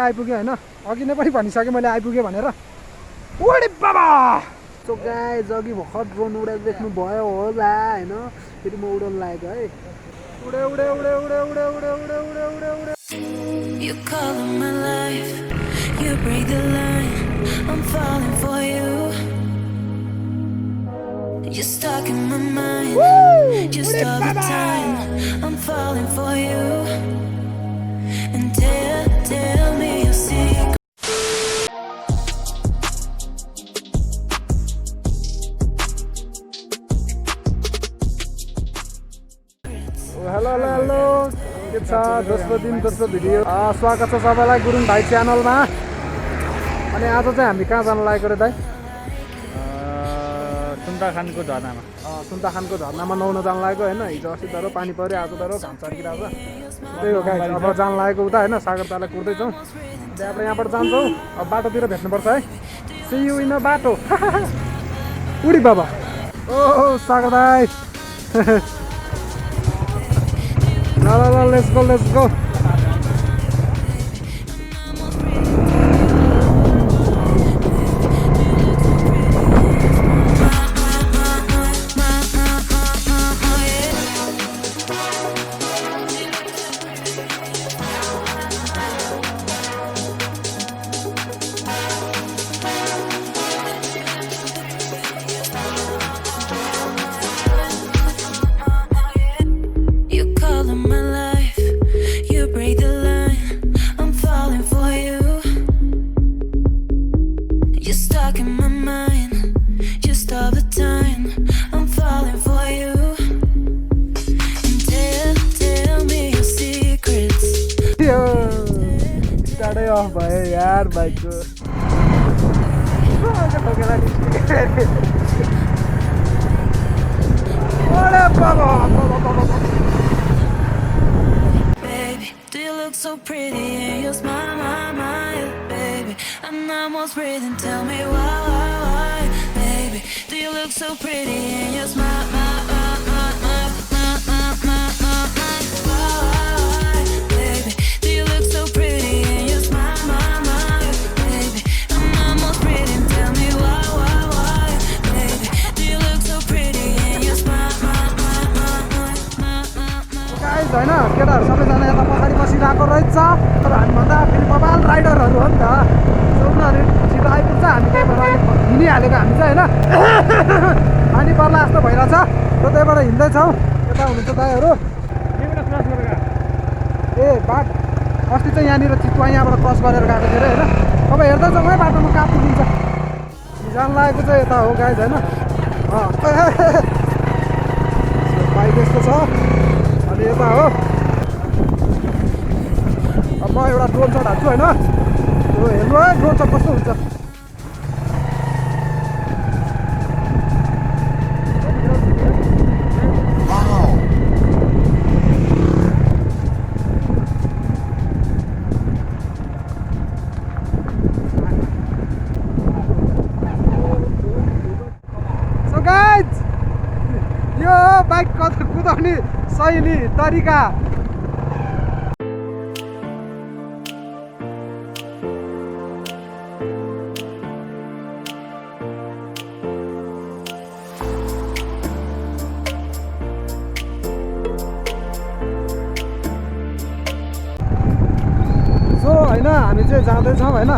टक्क आइपुग्यो हैन अघि नै पनि भनिसके मैले आइपुग्यो भनेर ओडे बाबा सो गाइस अघि भर्खर ड्रोन उडेर देख्नु भयो होला हैन फेरि म उडाउन लागेको है उडे उडे उडे उडे उडे उडे उडे उडे उडे उडे You call my life, you break the line, I'm falling for you. You're stuck in my mind, just all the time, I'm falling for you. And tell me your secret. Hello hello hello के छ दोस्रो दिन दोस्रो video स्वागत छ सबैलाई गुरुङ भाइ च्यानलमा अनि आज चाहिँ हामी कहाँ जान लागेको रे दाइ सुन्ताखानको झरनामा सुन्ताखानको झरनामा नुहाउन जान लागेको हैन हिजो अस्ति दरो पानी पर्यो आज दरो घाम चर्किरहेको छ त्यही हो गाइस अब जान लागेको उता हैन सागरताला कुर्दैछौँ त्यहाँबाट यहाँबाट जान्छौँ अब बाटोतिर भेट्नुपर्छ है सी यु इन बाटो उडी बाबा ओ सागर दाइ ल ल ल लेट्स गो लेट्स गो भयो यार बाइकको Baby, do you look so pretty in your smile, baby? I'm almost breathing, tell me why, baby? Do you look so pretty in your smile, baby? Do you look so pretty in your smile, baby? I'm almost breathing, tell me why, baby? Do you look so pretty in your smile? Guys हैन केटाहरु सबैजना यता पछाडि बसिरहेको रहेछ तर हामीभन्दा फेरि mobile राइडरहरू हो नि त उनीहरू छिटो आइपुग्छ हामी त्यही भएर हिँडिहालेको हामी चाहिँ होइन पानी पर्ला जस्तो भइरहेछ र त्यही भएर हिँड्दैछौँ यता हुनुहुन्छ दाइहरू ए बाट अस्ति चाहिँ यहाँनिर चितुवा यहाँबाट क्रस गरेर गएको थियो अरे होइन अब हेर्दैछौँ है बाटोमा काट्नु दिन्छ जान लागेको चाहिँ यता हो गाइस होइन बाइक यस्तो छ अनि यता हो अब म एउटा ड्रोन सट हाल्छु होइन त्यो हेर्नु है ड्रोन सट कस्तो हुन्छ सो गाइज यो बाइक कुदाउने शैली तरिका सो होइन हामी चाहिँ जाँदैछौँ होइन म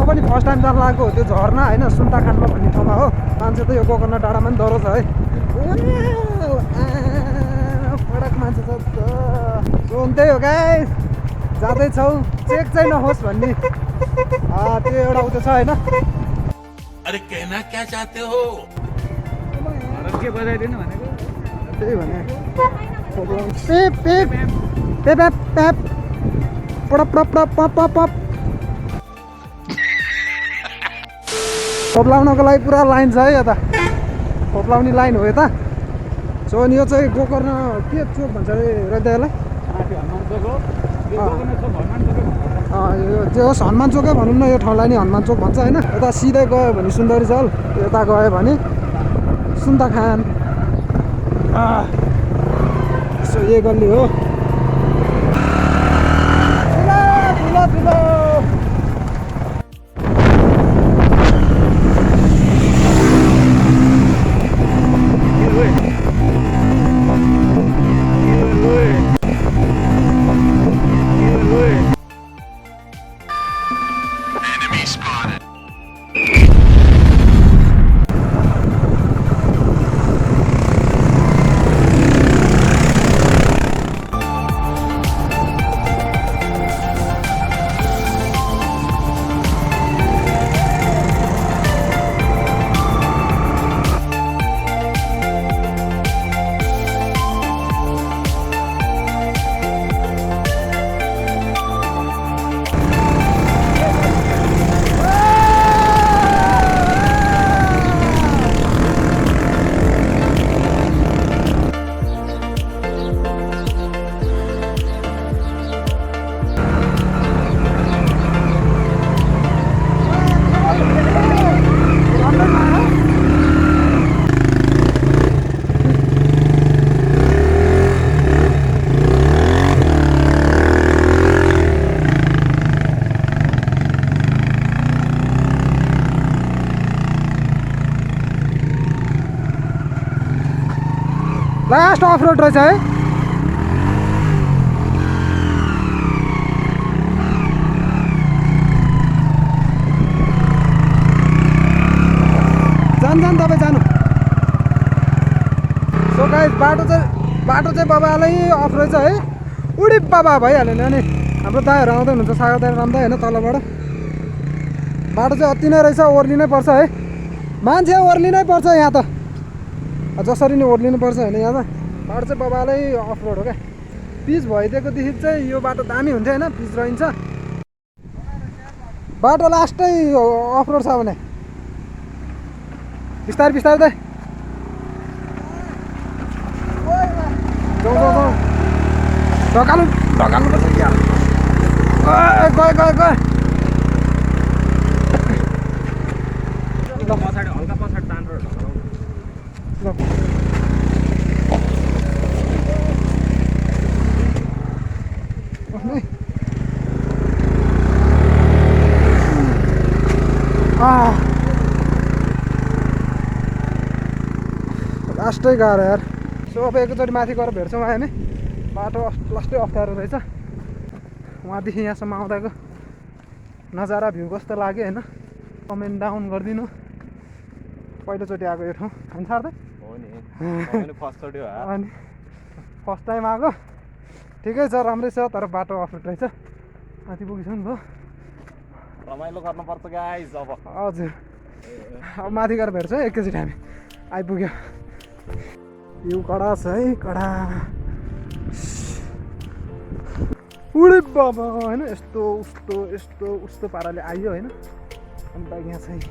पनि फर्स्ट टाइम जान लागेको हो त्यो झर्ना होइन सुन्ताखानमा भन्ने ठाउँमा हो मान्छे त यो गोकर्ण डाँडामा पनि डरो छ है फरक मान्छे छ सो त्यही हो गाइस जाँदैछौँ चेक चाहिँ नहोस् भन्ने त्यो एउटा उयो छ होइन अरे कहना क्या चाहते हो के बजाइदिनु भनेको त्यही भने पेप पेप पेप पेप पप पप पप पप पप खोप्लाउनको लागि पुरा लाइन छ है यता खोप्लाउने लाइन हो यता सो अनि यो चाहिँ गोकर्ण के चोक भन्छ अरे रैदालाई त्यो होस् हनुमान चोकै भनौँ न यो ठाउँलाई नि हनुमान चोक भन्छ होइन यता सिधै गयो भने सुन्दरी झल यता गयो भने सुन्ताखान सो यो गल्ली हो ठुलो ठुलो लास्ट अफ रोड रहेछ है जान तपाईँ जानु सो गाइस बाटो चाहिँ बाबालाई अफ रहेछ है उडी बाबा भइहाल्यो नि अनि हाम्रो दाइहरू आउँदै हुनुहुन्छ सागर दाइ राम दाइ होइन तलबाट बाटो चाहिँ अति नै रहेछ ओर्लिनै पर्छ है मान्छे ओर्लिनै पर्छ यहाँ त जसरी नै ओर्लिनु पर्छ होइन यहाँ त बाटो चाहिँ बाबालै अफ रोड हो क्या पिच भइदिएकोदेखि चाहिँ यो बाटो दामी हुन्थ्यो होइन पिच रहन्छ बाटो लास्टै अफ रोड छ भने बिस्तारै बिस्तारै दाइ जाउँ ढकाल्नु पर्छ क्या गए पछाडि हल्का पछाडि तानेर लास्टै गाह्रो यार सो अब एकचोटि माथि गएर भेट्छौँ हामी बाटो लास्टै अप्ठ्यारो रहेछ उहाँदेखि यहाँसम्म आउँदाको नजारा भ्यू कस्तो लाग्यो होइन कमेन्ट डाउन गरिदिनु पहिलोचोटि आएको यो ठाउँ होइन सार्दै हो नि फर्स्टचोटि हो अनि फर्स्ट टाइम आएको ठिकै छ राम्रै छ तर बाटो अफरोड रहेछ माथि पुगिसक्यो नि भयो रमाइलो गर्नुपर्छ गाइस अब हजुर अब माथि गएर भेट्छ है एकैचोटि हामी आइपुग्यो यो कडा छ है कडा उडे बाबा होइन यस्तो उस्तो पाराले आइयो होइन अनि बाइक यहाँ चाहिँ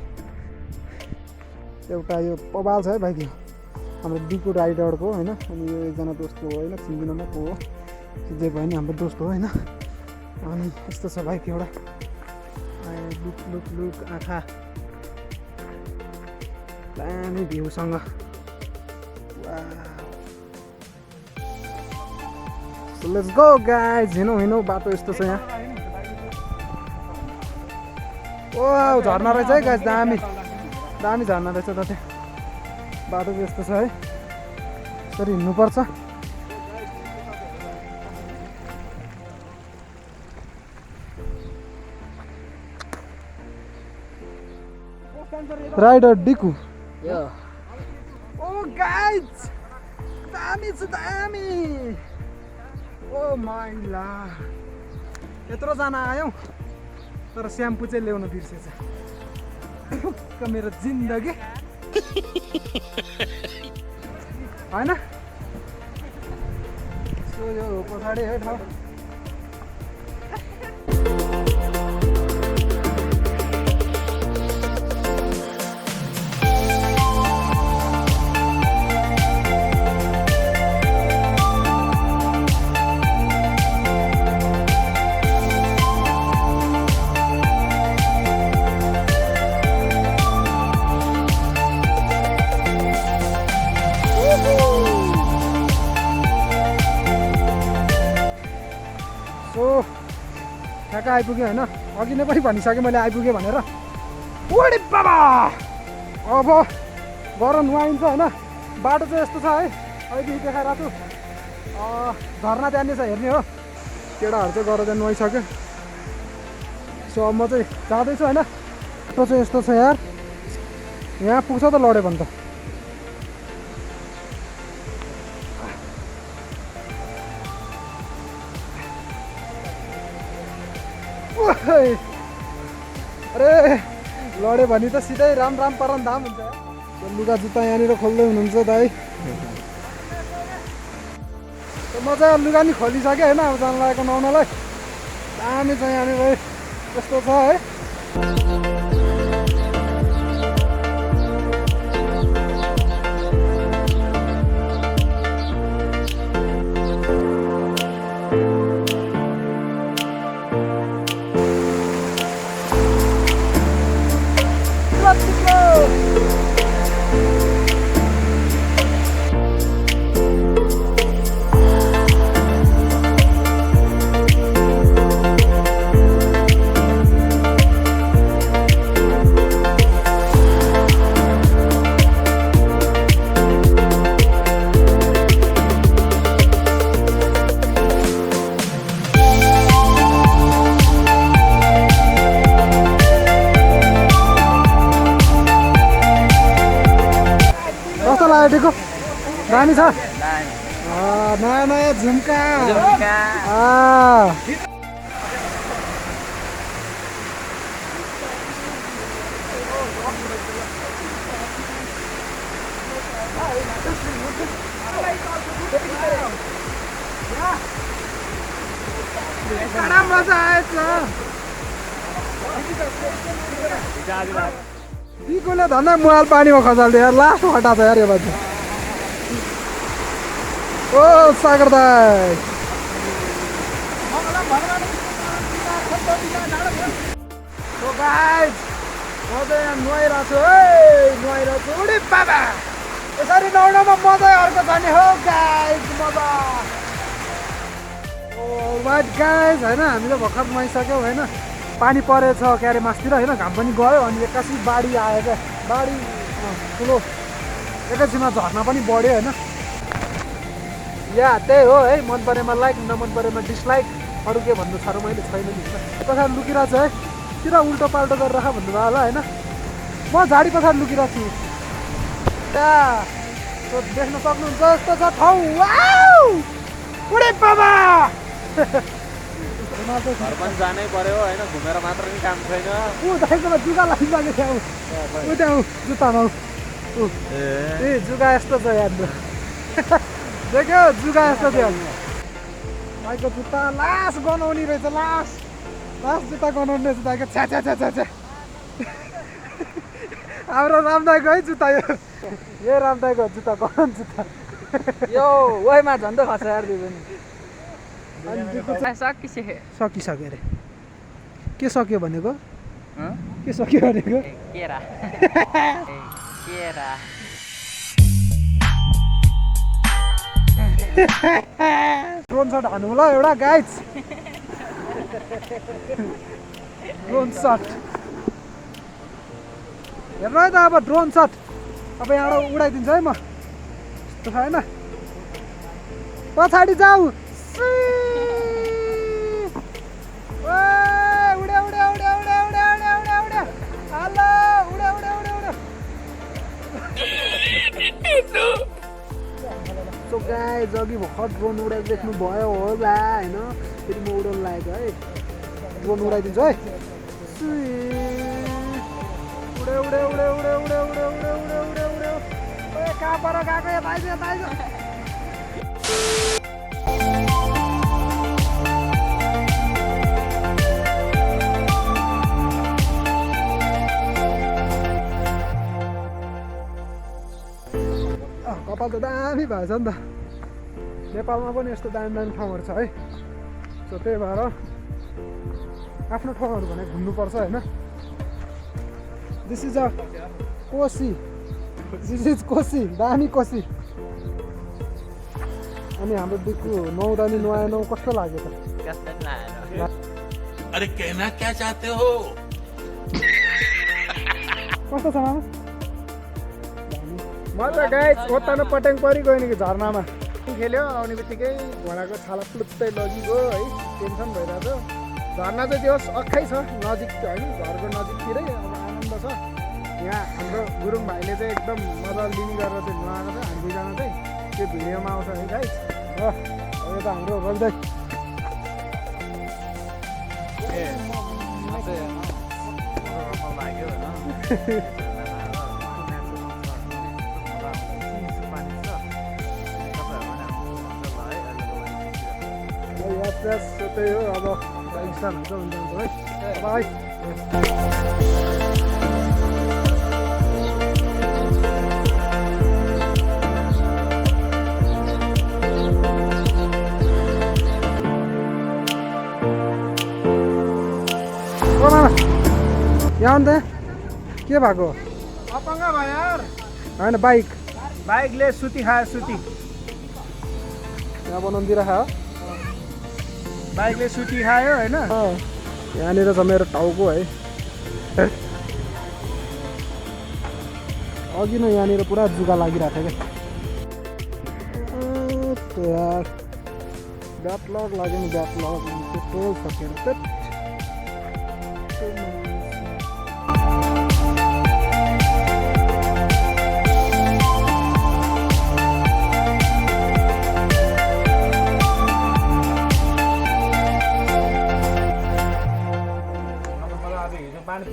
एउटा यो पबाल छ है बाइक यो हाम्रो डिको राइडरको होइन अनि यो एकजना दोस्तको हो होइन चिन्दिनमा को हो जे भयो नि हाम्रो दोस्त हो होइन अनि यस्तो छ बाइक एउटा लुक आँखा दामी भ्यूसँग लेट्स गो गाइज हिँडौँ बाटो यस्तो छ यहाँ ओ झर्ना रहेछ है गाइज दामी झर्ना रहेछ त त्यहाँ बाटो चाहिँ यस्तो छ है यसरी हिँड्नुपर्छ राइडर डिकु ओ गाइज दामी छ दामी ओ माइला यत्रोजना आयौँ तर स्याम्पू चाहिँ ल्याउन बिर्सेछ मेरो जिन्दगी होइन सो यो पछाडि है ठाउँ ठ्याक्क आइपुग्यो होइन अघि नै पनि भनिसकेँ मैले आइपुगेँ भनेर ओडे बाबा अब गर नुहाइन्छ होइन बाटो चाहिँ यस्तो छ है अहिले देखाइरहेको छु झर्ना त्यहाँनिर छ हेर्ने हो केटाहरू चाहिँ गर चाहिँ नुहाइसक्यो सो अब म चाहिँ जाँदैछु होइन बाटो चाहिँ यस्तो छ यार यहाँ पुग्छ त लड्यो भने त अरे लड्यो भने त सिधै राम परम धाम हुन्छ लुगा जुत्ता यहाँनिर खोल्दै हुनुहुन्छ दाइ म चाहिँ लुगा नि खोलिसकेँ होइन अब जान लागेको नुहाउनलाई दामी छ यहाँनिर यस्तो छ है लागेको दामी छ नयाँ नयाँ झुम्का मजा आएछ टिकोले धन्दा मुहाल पानीमा खसाल्थ्यो यार लास्ट हटा छ यार यो बाटो ओ सागर दाइ सो गाइज म चाहिँ यहाँ नुहाइरहेको छु है नुहाइरहेको छु उडी बाबा यसरी नुहाउनमा मजै अर्को छ नि हो गाइज मजा ओ वाट गाइज होइन हामीले भर्खर नुहाइसक्यौँ होइन पानी परेछ क्यारे मासतिर होइन घाम पनि गयो अनि एक्कासी बाढी आयो क्या बाढी ठुलो एकैछिनमा झर्ना पनि बढ्यो होइन या त्यही हो है मन परेमा लाइक नमन परेमा डिसलाइक अरू के भन्नु छ र मैले छैन नि पछाडि लुकिरहेको छु है किन उल्टो पाल्टो गरेर राख भन्नुभयो होला होइन म झाडी पछाडि लुकिरहेको छु त्यहाँ देख्न सक्नुहुन्छ यस्तो छ ठाउँ उडे बाबा घर पनि जानै पर्यो होइन घुमेर मात्र नि काम छैन दाइकोमा जुगा लागिसक्यो त्यहाँ ऊ त्यहाँ जुत्तामा ए जुगा यस्तो छ यार देख्यो जुगा यस्तो थियो दाइको जुत्ता लास्ट गनाउने रहेछ लास्ट जुत्ता गनाउने रहेछ दाइको छ्या छ्या छ्या छ्या छ्या हाम्रो रामदाइको है जुत्ता यो रामदाइको जुत्ता गनाउने जुत्ता यो ओइमा झन्डै खस्छ यार दुई पनि सकिसक्यो अरे के सक्यो भनेको के सक्यो भनेको केरा ड्रोन सट हान्नु ल एउटा गाइज ड्रोन सट हेर्नु है त अब ड्रोन सट अब यहाँबाट उडाइदिन्छ है म यस्तो छ होइन पछाडि जाऊ सो गाइज अघि भर्खर ड्रोन उडाएको देख्नु भयो होला होइन फेरि म उडाउनु लागेको है ड्रोन उडाइदिन्छु है उडे उडे उडे उडे उडे उडे उडे उडे उडे उडे कहाँ पर गएको यता आइज यता आइज कपाल त दामी भएछ नि त नेपालमा पनि यस्तो दामी दामी ठाउँहरू छ है सो त्यही भएर आफ्नो ठाउँहरू भने घुम्नुपर्छ होइन this is a Koshi this is Koshi दामी कोसी अनि हाम्रो दिक्कु नुहाउँदा नि नुहाएनौ कस्तो लाग्यो त अरे कहना क्या चाहते हो? कस्तो छ मामा म त गाइस ओत्तानो पट्याङ परिगयो नि झरनामा खेल्यो आउने बित्तिकै घोडाको छाला प्लुत्तै लगिगयो है टेन्सन भइरहेको छ झरना चाहिँ त्यो अक्खै छ नजिक होइन घरको नजिकतिरै अब आनन्द छ यहाँ हाम्रो गुरुङ भाइले चाहिँ एकदम मजा लिने गरेर चाहिँ नुहाएको छ हामी दुईजना चाहिँ त्यो भिडियोमा आउँछ है गाइस र अब यो त हाम्रो रोल्दै त्यही हो अब इन्सान हुन्छ है बाई यहाँ अन्त के भएको अपङ्ग भयो यार होइन बाइक बाइकले सुती खायो सुती यहाँ बनाउनु दिइराख बाइकले सुती खायो होइन यहाँनिर छ मेरो टाउको है अघि नै यहाँनिर पुरा जुगा लागिरहेको थियो क्या ब्याटलग लाग्यो नि ब्याटलग त्यस्तो सकेर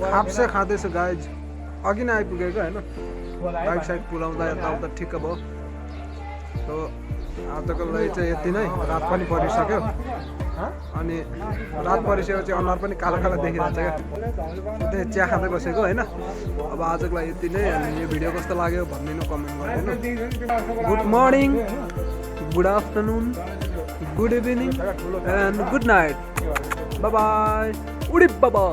खाप्से खाँदैछु गाइज अघि नै आइपुगेको होइन बाइक साइड पुऱ्याउँदा यताउता ठिक्क भयो सो आजको लागि चाहिँ यति नै रात पनि परिसक्यो अनि रात परिसकेपछि अनुहार पनि कालो कालो देखिरहेको छ क्या त्यही चिया खाँदै बसेको होइन अब आजको लागि यति नै अनि यो भिडियो कस्तो लाग्यो भनिदिनु कमेन्ट गरिदिनु good morning good afternoon good evening and good night by by उडी बाबा